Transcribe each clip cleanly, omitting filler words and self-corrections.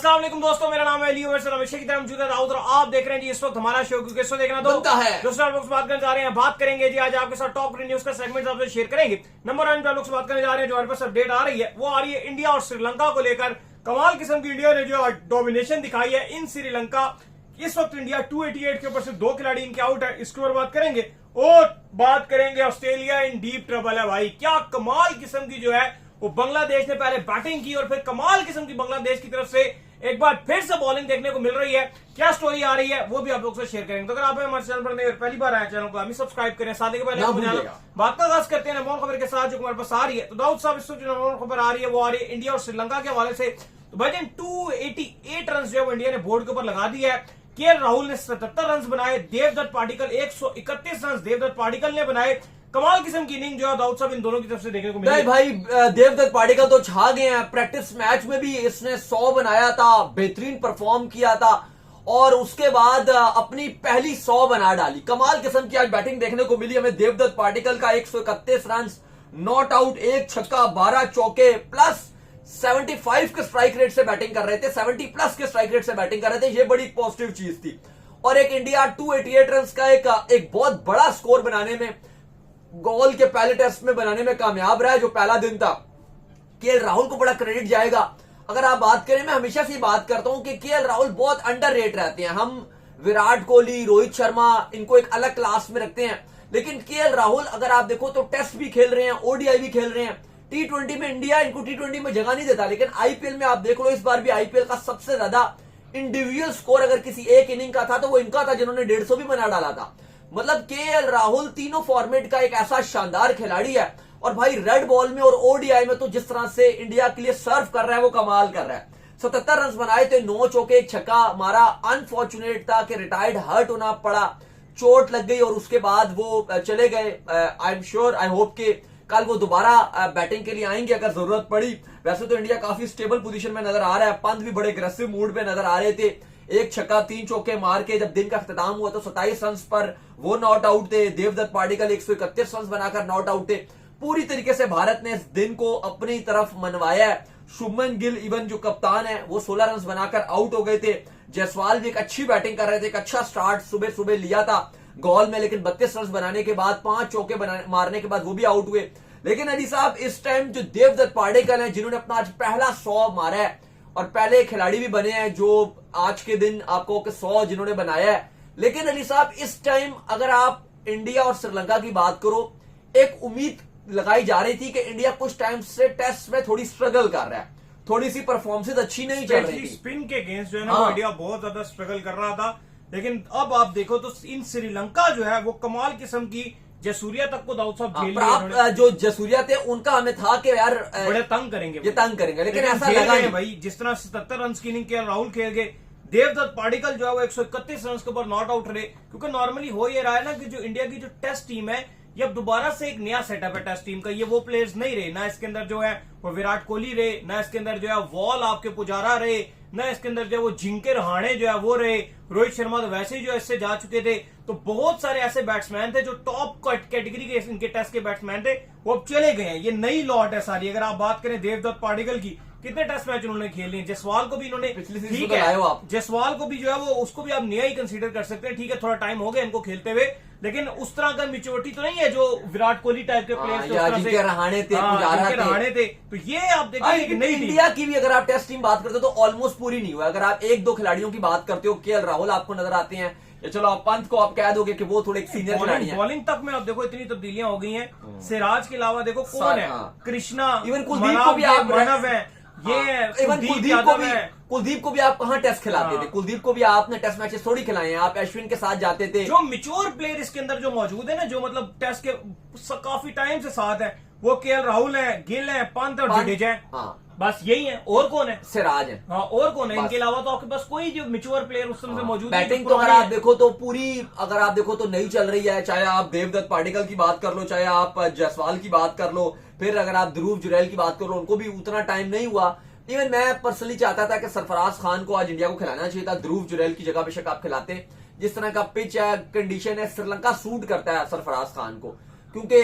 अस्सलाम वालेकुम दोस्तों, मेरा नाम है लियो वैसे हमेशा की तरह मौजूद है राउत और आप देख रहे हैं जी इस वक्त हमारा शो, क्योंकि इसको देखना तो बनता है। दोस्तों आप लोग से बात करने जा रहे हैं, बात करेंगे जी आज आपके साथ टॉप न्यूज का सेगमेंट आपसे शेयर करेंगे। नंबर 1 पे आप लोग से बात करने जा रहे हैं, जो हमारे पास अपडेट आ रही है वो आ रही है इंडिया और श्रीलंका को लेकर। कमाल किस्म की इंडिया ने जो डोमिनेशन दिखाई है इन श्रीलंका। इस वक्त इंडिया 288 के ऊपर से 2 खिलाड़ी इनके आउट है, इसके ऊपर बात करेंगे। और बात करेंगे ऑस्ट्रेलिया इन डीप ट्रबल है भाई, क्या कमाल किस्म की जो है वो बांग्लादेश ने पहले बैटिंग की और फिर कमाल किस्म की बांग्लादेश की तरफ से एक बार फिर से बॉलिंग देखने को मिल रही है। क्या स्टोरी आ रही है वो भी आप लोग से शेयर करेंगे। तो अगर आप हमारे चैनल पर पहली बार आए चैनल को अभी सब्सक्राइब करें, साथ ही के पहले बात का आगाज करते हैं नंबर खबर के साथ जो हमारे पास आ रही है। तो दाऊद साहब इस वक्त जो नंबर खबर आ रही है वो आ रही है इंडिया और श्रीलंका के हवाले से। तो भाईजान 288 रन जो है इंडिया ने बोर्ड के ऊपर लगा दिया है। केएल राहुल ने 77 रन बनाए, देवदत्त पाटिकल 131 रन देवदत्त पाटिकल ने बनाए। कमाल किस्म की इनिंग जो है दाऊद साहब इन दोनों की तरफ से देखने को मिली। नहीं भाई, देवदत्त पाटिकल तो छा गए हैं। प्रैक्टिस मैच में भी इसने 100 बनाया था, बेहतरीन परफॉर्म किया था और उसके बाद अपनी पहली 100 बना डाली। कमाल किस्म की आज बैटिंग देखने को मिली हमें देवदत्त पाटिकल का। 131 रन, नॉट आउट, 1 छक्का, 12 चौके प्लस 75 के स्ट्राइक रेट से बैटिंग कर रहे थे, 70 प्लस के स्ट्राइक रेट से बैटिंग कर रहे थे। ये बड़ी पॉजिटिव चीज थी। और एक इंडिया 288 रन का एक बहुत बड़ा स्कोर बनाने में, गोल के पहले टेस्ट में बनाने में कामयाब रहा है। जो पहला दिन था, केएल राहुल को बड़ा क्रेडिट जाएगा। अगर आप बात करें, मैं हमेशा से बात करता हूं कि केएल राहुल बहुत अंडररेट रहते हैं। हम विराट कोहली, रोहित शर्मा इनको एक अलग क्लास में रखते हैं, लेकिन केएल राहुल अगर आप देखो तो टेस्ट भी खेल रहे हैं, ओडीआई भी खेल रहे हैं। T20 में इंडिया इनको T20 में जगह नहीं देता, लेकिन आईपीएल में आप देख लो, इस बार भी आईपीएल का सबसे ज्यादा इंडिविजुअल स्कोर अगर किसी एक इनिंग का था तो वो इनका था, जिन्होंने 150 भी बना डाला था। मतलब केएल राहुल तीनों फॉर्मेट का एक ऐसा शानदार खिलाड़ी है। और भाई रेड बॉल में और ओडीआई में तो जिस तरह से इंडिया के लिए सर्व कर रहा है वो कमाल कर रहा है। 77 रन बनाए थे, 9 चौके, 1 छक्का मारा। अनफॉर्चुनेट था कि रिटायर्ड हर्ट होना पड़ा, चोट लग गई और उसके बाद वो चले गए। I am sure, I hope के कल वो दोबारा बैटिंग के लिए आएंगे अगर जरूरत पड़ी। वैसे तो इंडिया काफी स्टेबल पोजीशन में नजर आ रहा है, पंत भी बड़े अग्रेसिव मूड पे नजर आ रहे थे। 1 छक्का, 3 चौके मार के जब दिन का अख्ताम हुआ तो 27 रन पर वो नॉट आउट थे। देवदत्त पाटिकल 131 रन बनाकर नॉट आउट थे। पूरी तरीके से भारत ने इस दिन को अपनी तरफ मनवाया है। शुभमन गिल इवन जो कप्तान है वो 16 रन बनाकर आउट हो गए थे। जायसवाल भी एक अच्छी बैटिंग कर रहे थे, एक अच्छा स्टार्ट सुबह सुबह लिया था गोल में, लेकिन 32 रन बनाने के बाद 5 चौके मारने के बाद वो भी आउट हुए। लेकिन अली साहब इस टाइम जो देवदत्त पाटिकल हैं, जिन्होंने अपना आज पहला 100 मारा है और पहले खिलाड़ी भी बने हैं जो आज के दिन आपको 100 जिन्होंने बनाया है। लेकिन अली साहब इस टाइम अगर आप इंडिया और श्रीलंका की बात करो, एक उम्मीद लगाई जा रही थी कि इंडिया कुछ टाइम से टेस्ट में थोड़ी स्ट्रगल कर रहा है, थोड़ी सी परफॉर्मेंस अच्छी नहीं चल रही थी। स्पिन के अगेंस्ट जो है ना वो इंडिया बहुत ज्यादा स्ट्रगल कर रहा था। लेकिन अब आप देखो तो इन श्रीलंका जो है वो कमाल किस्म की जसूरिया तक को दाऊद साहब झेल लिया। जो जसूरिया थे उनका हमें था कि यार बड़े तंग करेंगे, ये तंग करेंगे, लेकिन ऐसा लगा नहीं भाई। जिस तरह 77 रन की इनिंग केएल राहुल खेल गए, देवदत्त पाटिकल जो है वो 131 रन के ऊपर नॉट आउट रहे। क्योंकि नॉर्मली हो ये रहा है ना कि जो इंडिया की जो टेस्ट टीम है ये अब दोबारा से एक नया सेटअप है टेस्ट टीम का। ये वो प्लेयर्स नहीं रहे, ना इसके अंदर जो है वो विराट कोहली रहे, ना इसके अंदर जो है वॉल आपके पुजारा रहे, ना इसके अंदर जो है वो जिंके रहाणे जो है वो रहे। रोहित शर्मा तो वैसे ही जो इससे जा चुके थे। तो बहुत सारे ऐसे बैट्समैन थे जो टॉप कैटेगरी के इनके टेस्ट के बैट्समैन थे, वो अब चले गए हैं। ये नई लॉट है सारी। अगर आप बात करें देवदत्त पाटिकल की, कितने टेस्ट मैच उन्होंने खेले हैं। जायसवाल को भी इन्होंने, ठीक है जायसवाल को भी जो है वो उसको भी आप नया ही कंसीडर कर सकते हैं। ठीक है थोड़ा टाइम हो गया इनको खेलते हुए, लेकिन उस तरह का मेच्योरिटी तो नहीं है जो विराट कोहली टाइप के प्लेयर्स रहाणे थे। तो ये आप देखिए इंडिया की भी अगर आप टेस्ट टीम बात करते हो तो ऑलमोस्ट पूरी नहीं हुआ। अगर आप 1-2 खिलाड़ियों की बात करते हो, केएल राहुल आपको नजर आते हैं, या चलो आप पंत को आप कह दोगे कि वो थोड़े सीनियर खिलाड़ी हैं। बॉलिंग तक में आप देखो इतनी तब्दीलियां हो गई हैं। सिराज के अलावा देखो कौन है, कृष्णा, इवन कुलदीप को भी आप मानव है, ये कुलदीप को भी आप कहां टेस्ट खिलाते थे। कुलदीप को भी आपने टेस्ट मैचेस थोड़ी खिलाए हैं, आप अश्विन के साथ जाते थे। जो मैच्योर प्लेयर इसके अंदर जो मौजूद है ना, जो मतलब टेस्ट के काफी टाइम से साथ है, वो केएल राहुल है, गिल है, पंत और जडेजा है। बस यही है। और कौन है? सिराज है। हाँ, और कौन है? इनके अलावा तो आपके पास कोई जो मैच्योर प्लेयर उस समय मौजूद है। बैटिंग तो अगर आप देखो तो पूरी, अगर आप देखो तो नहीं चल रही है। चाहे आप देवदत्त पाटिकल की बात कर लो, चाहे आप जायसवाल की बात कर लो, फिर अगर आप ध्रुव जुरैल की बात कर लो, उनको भी उतना टाइम नहीं हुआ। इवन मैं पर्सनली चाहता था कि सरफराज खान को आज इंडिया को खिलाना चाहिए था। ध्रुव जुरैल की जगह बेशक आप खिलाते। जिस तरह का पिच है, कंडीशन है, श्रीलंका सूट करता है सरफराज खान को, क्योंकि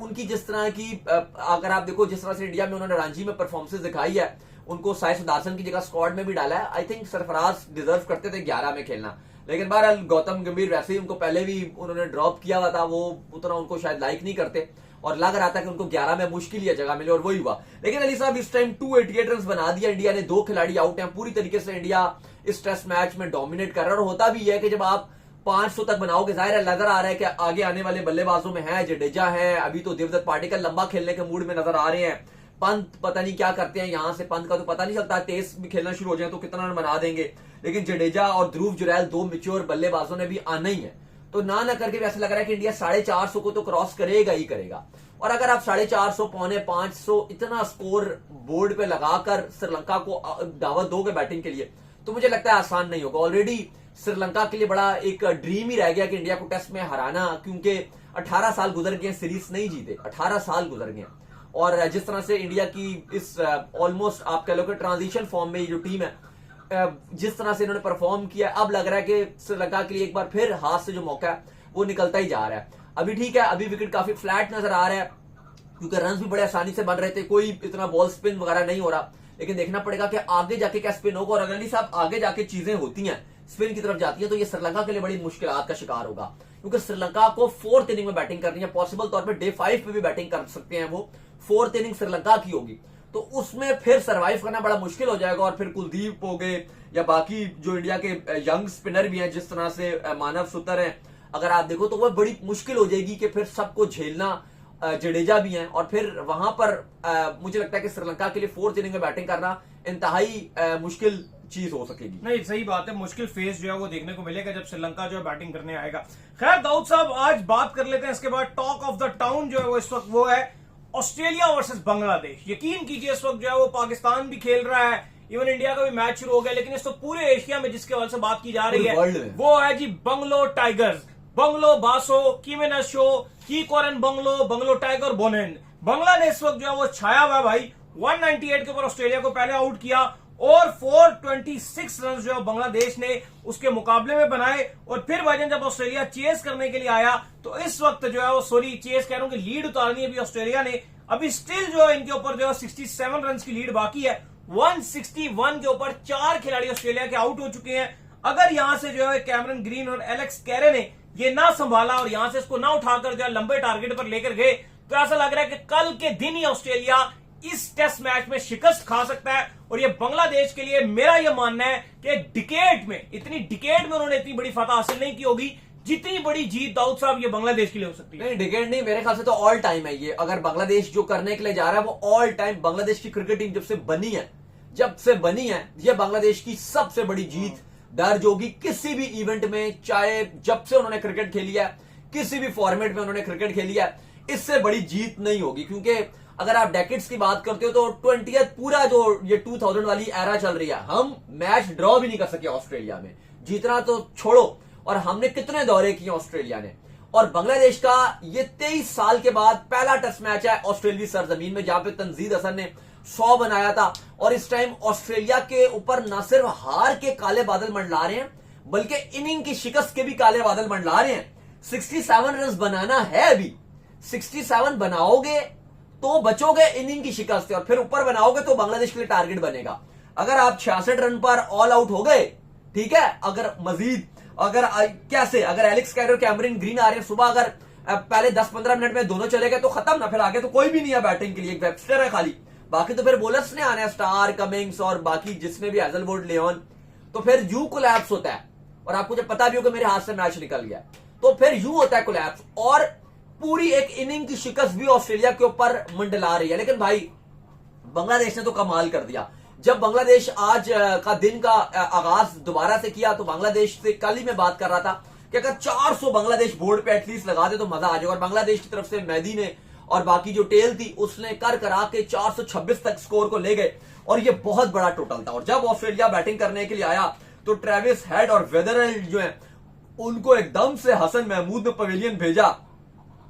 उनकी जिस तरह की, अगर आप देखो जिस तरह से इंडिया में उन्होंने रांची में परफॉर्मेंस दिखाई है, उनको साई सुदर्शन की जगह स्क्वाड में भी डाला है। आई थिंक सरफराज डिजर्व करते थे 11 में खेलना, लेकिन बहरहाल गौतम गंभीर वैसे ही उनको पहले भी उन्होंने ड्रॉप किया हुआ था, वो उतना उनको शायद लाइक नहीं करते और लग रहा था कि उनको 11 में मुश्किल ही जगह मिले और वही हुआ। लेकिन अली साहब इस टाइम 288 रन बना दिया इंडिया ने, 2 खिलाड़ी आउट हैं, पूरी तरीके से इंडिया इस टेस्ट मैच में डोमिनेट कर रहा है। और होता भी है कि जब आप 500 तक बनाओगे, जाहिर है नजर आ रहा है कि आगे आने वाले बल्लेबाजों में है जडेजा है, अभी तो देवदत्त पाटिकल लंबा खेलने के मूड में नजर आ रहे हैं, पंत पता नहीं क्या करते हैं यहां से, पंत का तो पता नहीं चलता, तेज भी खेलना शुरू हो जाए तो कितना रन बना देंगे। लेकिन जडेजा और ध्रुव जुरैल 2 मैच्योर बल्लेबाजों ने भी आना ही है, तो ना करके भी ऐसा लग रहा है कि इंडिया 450 को तो क्रॉस करेगा ही करेगा। और अगर आप 450 पौने 500 इतना स्कोर बोर्ड पे लगाकर श्रीलंका को दावत दोगे बैटिंग के लिए, तो मुझे लगता है आसान नहीं होगा। ऑलरेडी श्रीलंका के लिए बड़ा एक ड्रीम ही रह गया कि इंडिया को टेस्ट में हराना, क्योंकि 18 साल गुजर गए, सीरीज नहीं जीते, 18 साल गुजर गए। और जिस तरह से इंडिया की इस ऑलमोस्ट आप कह लो कि ट्रांजिशन फॉर्म में ये जो टीम है, जिस तरह से इन्होंने परफॉर्म किया, अब लग रहा है कि श्रीलंका के लिए एक बार फिर हाथ से जो मौका है वो निकलता ही जा रहा है। अभी ठीक है, अभी विकेट काफी फ्लैट नजर आ रहा है क्योंकि रन भी बड़े आसानी से बन रहे थे, कोई इतना बॉल स्पिन वगैरह नहीं हो रहा। लेकिन देखना पड़ेगा कि आगे जाके क्या स्पिन होगा, और अगर अली साहब आगे जाके चीजें होती हैं, स्पिन की तरफ जाती है, तो ये श्रीलंका के लिए बड़ी मुश्किलात का शिकार होगा, क्योंकि श्रीलंका को 4th इनिंग में बैटिंग करनी है, पॉसिबल तौर पर डे 5 पे भी बैटिंग कर सकते हैं वो, 4th इनिंग श्रीलंका की होगी, तो उसमें फिर सर्वाइव करना बड़ा मुश्किल हो जाएगा। और फिर कुलदीप हो गए या बाकी जो इंडिया के यंग स्पिनर भी हैं, जिस तरह से मानव सुतर हैं, अगर आप देखो तो वह बड़ी मुश्किल हो जाएगी कि फिर सबको झेलना। जडेजा भी हैं, और फिर वहां पर मुझे लगता है कि श्रीलंका के लिए 4th इनिंग में बैटिंग करना इंतहाई मुश्किल चीज हो सकेगी। नहीं, सही बात है, मुश्किल फेज जो है वो देखने को मिलेगा जब श्रीलंका जो है बैटिंग करने आएगा। खैर दाऊद साहब, आज बात कर लेते हैं इसके बाद टॉक ऑफ द टाउन जो है वो इस वक्त वो है ऑस्ट्रेलिया वर्सेस बांग्लादेश। यकीन कीजिए इस वक्त जो है वो पाकिस्तान भी खेल रहा है, इवन इंडिया का भी मैच शुरू हो गया, लेकिन इस वक्त पूरे एशिया में जिसके हवाले से बात की जा रही है वो है जी बंगलो टाइगर्स, बंगलो बासो, कीमेनशो, कीकोरन बंगलो, बंगलो टाइगर बोनेन। बंगला ने इस वक्त जो है वो छाया हुआ है भाई, 198 के ऊपर ऑस्ट्रेलिया को पहले आउट किया और 426 रन जो है बांग्लादेश ने उसके मुकाबले में बनाए। और फिर भाईजान जब ऑस्ट्रेलिया चेस करने के लिए आया तो इस वक्त जो है वो चेस कह रहा हूं कि लीड उतारनी है अभी ऑस्ट्रेलिया ने, अभी स्टिल जो है इनके ऊपर जो है 67 रन की लीड बाकी है। 161 के ऊपर 4 खिलाड़ी ऑस्ट्रेलिया के आउट हो चुके हैं। अगर यहां से जो है कैमरन ग्रीन और एलेक्स कैरे ने ये ना संभाला और यहां से इसको ना उठाकर जो है लंबे टारगेट पर लेकर गए, तो ऐसा लग रहा है कि कल के दिन ही ऑस्ट्रेलिया इस टेस्ट मैच में शिकस्त खा सकता है। और ये बांग्लादेश के लिए मेरा यह मानना है कि डिकेड में उन्होंने इतनी बड़ी फतह हासिल नहीं की होगी जितनी बड़ी जीत दाऊद साहब ये बांग्लादेश के लिए हो सकती है। नहीं, डिकेड नहीं, मेरे ख्याल से तो ऑल टाइम है ये। अगर बांग्लादेश जो करने के लिए जा रहा है वो ऑल टाइम, बांग्लादेश की क्रिकेट टीम जब से बनी है ये बांग्लादेश की सबसे बड़ी जीत दर्ज होगी किसी भी इवेंट में, चाहे जब से उन्होंने क्रिकेट खेली है, किसी भी फॉर्मेट में उन्होंने क्रिकेट खेली है, इससे बड़ी जीत नहीं होगी। क्योंकि अगर आप डेकेड्स की बात करते हो तो 20th पूरा जो ये 2000 वाली एरा चल रही है, हम मैच ड्रॉ भी नहीं कर सके ऑस्ट्रेलिया में, जीतना तो छोड़ो, और हमने कितने दौरे किए ऑस्ट्रेलिया ने। और बांग्लादेश का ये 23 साल के बाद पहला टेस्ट मैच है ऑस्ट्रेलिया सरजमीन में, जहां पे तंजीद हसन ने 100 बनाया था। और इस टाइम ऑस्ट्रेलिया के ऊपर न सिर्फ हार के काले बादल मंडला रहे हैं, बल्कि इनिंग की शिकस्त के भी काले बादल मंडला रहे हैं। 67 रन बनाना है, अभी 67 बनाओगे तो बचोगे इनिंग की शिकस्त से, और फिर ऊपर बनाओगे तो बांग्लादेश के लिए टारगेट बनेगा। अगर आप 66 रन पर ऑल आउट हो गए, ठीक है, अगर मजीद कैसे अगर एलेक्स कैरे और कैमरन ग्रीन आ रहे हैं सुबह, अगर पहले 10-15 मिनट में दोनों चले गए तो खत्म ना, फिर आगे तो कोई भी नहीं है बैटिंग के लिए, एक वेबस्टर है खाली, बाकी तो फिर बोलर्स ने आना है, स्टार, कमिंग्स और बाकी जिसमें भी हैजलवुड, लियोन, तो फिर यू कोलैप्स होता है। और आपको जब पता भी होगा मेरे हाथ से मैच निकल गया, तो फिर यू होता है कोलैप्स, और पूरी एक इनिंग की शिकस्त भी ऑस्ट्रेलिया के ऊपर मंडला रही है। लेकिन भाई बांग्लादेश ने तो कमाल कर दिया। जब बांग्लादेश आज का दिन का आगाज दोबारा से किया, तो बांग्लादेश से कल ही मैं बात कर रहा था कि अगर 400 बांग्लादेश बोर्ड पे एटलीस्ट लगा दे तो मजा आ जाएगा। और बांग्लादेश की तरफ से मेहदी ने और बाकी जो टेल थी उसने कर करा के 426 तक स्कोर को ले गए, और ये बहुत बड़ा टोटल था। और जब ऑस्ट्रेलिया बैटिंग करने के लिए आया तो ट्रेविस हेड और वेदरल्ड जो है उनको एकदम से हसन महमूद ने पवेलियन भेजा,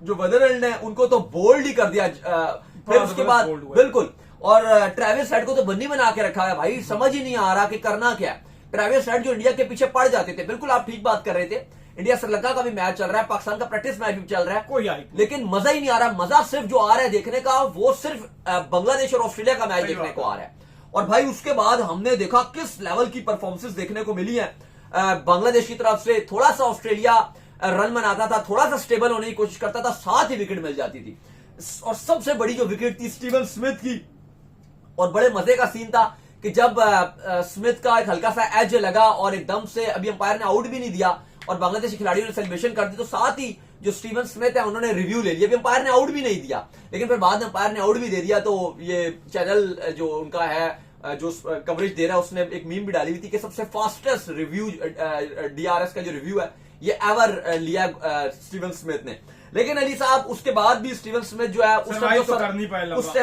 जो वेदरल्ड ने उनको तो बोल्ड ही कर दिया। फिर उसके बाद बिल्कुल, और ट्रेविस हेड को तो बन्नी बना के रखा है भाई, समझ ही नहीं आ रहा कि करना क्या है। ट्रेविस हेड जो इंडिया के पीछे पड़ जाते थे, बिल्कुल आप ठीक बात कर रहे थे, इंडिया श्रीलंका का भी मैच चल रहा है, पाकिस्तान का प्रैक्टिस मैच भी चल रहा है, कोई लेकिन मजा ही नहीं आ रहा। मजा सिर्फ जो आ रहा है देखने का वो सिर्फ बांग्लादेश और ऑस्ट्रेलिया का मैच देखने को आ रहा है। और भाई उसके बाद हमने देखा किस लेवल की परफॉर्मेंसेस देखने को मिली है। बांग्लादेश की तरफ से थोड़ा सा ऑस्ट्रेलिया रन बनाता था, थोड़ा सा स्टेबल होने की कोशिश करता था, 7 ही विकेट मिल जाती थी। और सबसे बड़ी जो विकेट थी स्टीवन स्मिथ की, और बड़े मजे का सीन था कि जब स्मिथ का एक हल्का सा एज लगा और एकदम से अभी अंपायर ने आउट भी नहीं दिया और बांग्लादेशी खिलाड़ियों ने सेलिब्रेशन कर दी, तो साथ ही जो स्टीवन स्मिथ है उन्होंने रिव्यू ले लिया। अभी अंपायर ने आउट भी नहीं दिया, लेकिन फिर बाद में अंपायर ने आउट भी दे दिया। तो ये चैनल जो उनका है जो कवरेज दे रहा है उसने एक मीम भी डाली हुई थी कि सबसे फास्टेस्ट रिव्यू डीआरएस का जो रिव्यू है ये एवर लिया स्टीवन स्मिथ ने। लेकिन अली साहब उसके बाद भी स्टीवन स्मिथ जो है उस टाइम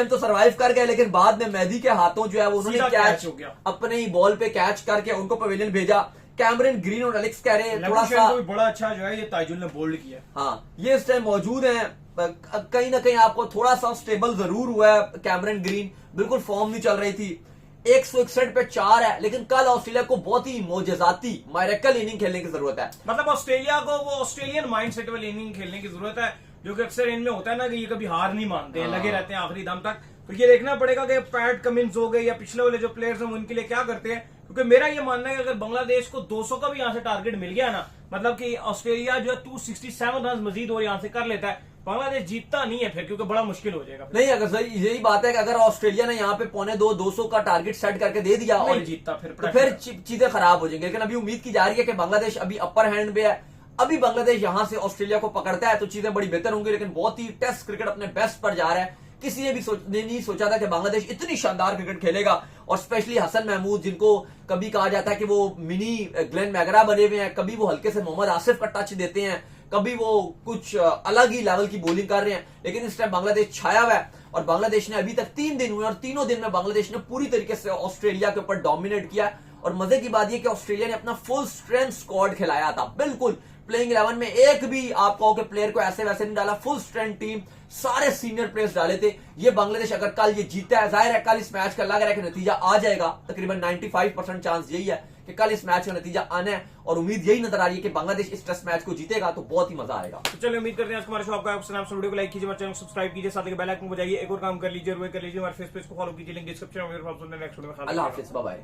तो सरवाइव कर गए, लेकिन बाद में मेहदी के हाथों जो है वो उन्होंने कैच अपने ही बॉल पे कैच करके उनको पवेलियन भेजा। कैमरन ग्रीन और एलेक्स कैरे थोड़ा सा बड़ा अच्छा जो है ये ताजुल ने बोल्ड किया। हाँ, ये इस टाइम मौजूद है, कहीं ना कहीं आपको थोड़ा सा स्टेबल जरूर हुआ है। कैमरन ग्रीन बिल्कुल फॉर्म नहीं चल रही थी, 161 पे 4 है, लेकिन कल ऑस्ट्रेलिया को बहुत ही मोजेजाती मैरेकल इनिंग खेलने की जरूरत है। मतलब ऑस्ट्रेलिया को वो ऑस्ट्रेलियन माइंडसेट वाली इनिंग खेलने की जरूरत है, जो कि अक्सर इनमें होता है ना कि ये कभी हार नहीं मानते हैं, लगे रहते हैं आखिरी दम तक। तो ये देखना पड़ेगा कि पैट कमिंस हो गए या पिछले वाले जो प्लेयर्स हैं उनके लिए क्या करते हैं, क्योंकि मेरा ये मानना है कि अगर बांग्लादेश को 200 का भी यहाँ से टारगेट मिल गया ना, मतलब कि ऑस्ट्रेलिया जो है 267 रन मजीद और यहाँ से कर लेता है, बांग्लादेश जीतता नहीं है फिर, क्योंकि बड़ा मुश्किल हो जाएगा। नहीं, अगर यही बात है कि अगर ऑस्ट्रेलिया ने यहाँ पे 250 का टारगेट सेट करके दे दिया और जीतता फिर चीजें खराब हो जाएंगी। लेकिन अभी उम्मीद की जा रही है कि बांग्लादेश अभी अपर हैंड पे है, अभी बांग्लादेश यहां से ऑस्ट्रेलिया को पकड़ता है तो चीजें बड़ी बेहतर होंगी। लेकिन बहुत ही टेस्ट क्रिकेट अपने बेस्ट पर जा रहा है। किसी ने भी नहीं सोचा था कि बांग्लादेश इतनी शानदार क्रिकेट खेलेगा, और स्पेशली हसन महमूद, जिनको कभी कहा जाता है कि वो मिनी ग्लेन मैगरा बने हुए हैं, कभी वो हल्के से मोहम्मद आसिफ का टच देते हैं, कभी वो कुछ अलग ही लेवल की बॉलिंग कर रहे हैं, लेकिन इस टाइम बांग्लादेश छाया हुआ है। और बांग्लादेश ने अभी तक 3 दिन हुए और तीनों दिन में बांग्लादेश ने पूरी तरीके से ऑस्ट्रेलिया के ऊपर डोमिनेट किया। और मजे की बात यह कि ऑस्ट्रेलिया ने अपना फुल स्ट्रेंथ स्क्वाड खिलाया था, बिल्कुल प्लेइंग 11 में एक भी आप कहो कि प्लेयर को ऐसे वैसे नहीं डाला, फुल स्ट्रेंथ टीम, सारे सीनियर प्लेयर्स डाले थे। ये बांग्लादेश अगर कल ये जीता है, जाहिर है कल इस मैच का लग रहा है कि नतीजा आ जाएगा, तकरीबन 95% चांस यही है कि कल इस मैच का नतीजा आना है, और उम्मीद यही नजर आ रही है कि बांग्लादेश इस टेस्ट मैच को जीतेगा, तो बहुत ही मजा आएगा। तो चलिए उम्मीद करते हैं आज हमारे शो आपका पसंद, वीडियो को लाइक कीजिए, हमारे चैनल को सब्सक्राइब कीजिए, साथ ही बेल आइकन को बजाइए। एक और काम कर लीजिए, हमारे फेस पेज को फॉलो कीजिए, लिंक डिस्क्रिप्शन में। अल्लाह हाफिज, बाय बाय।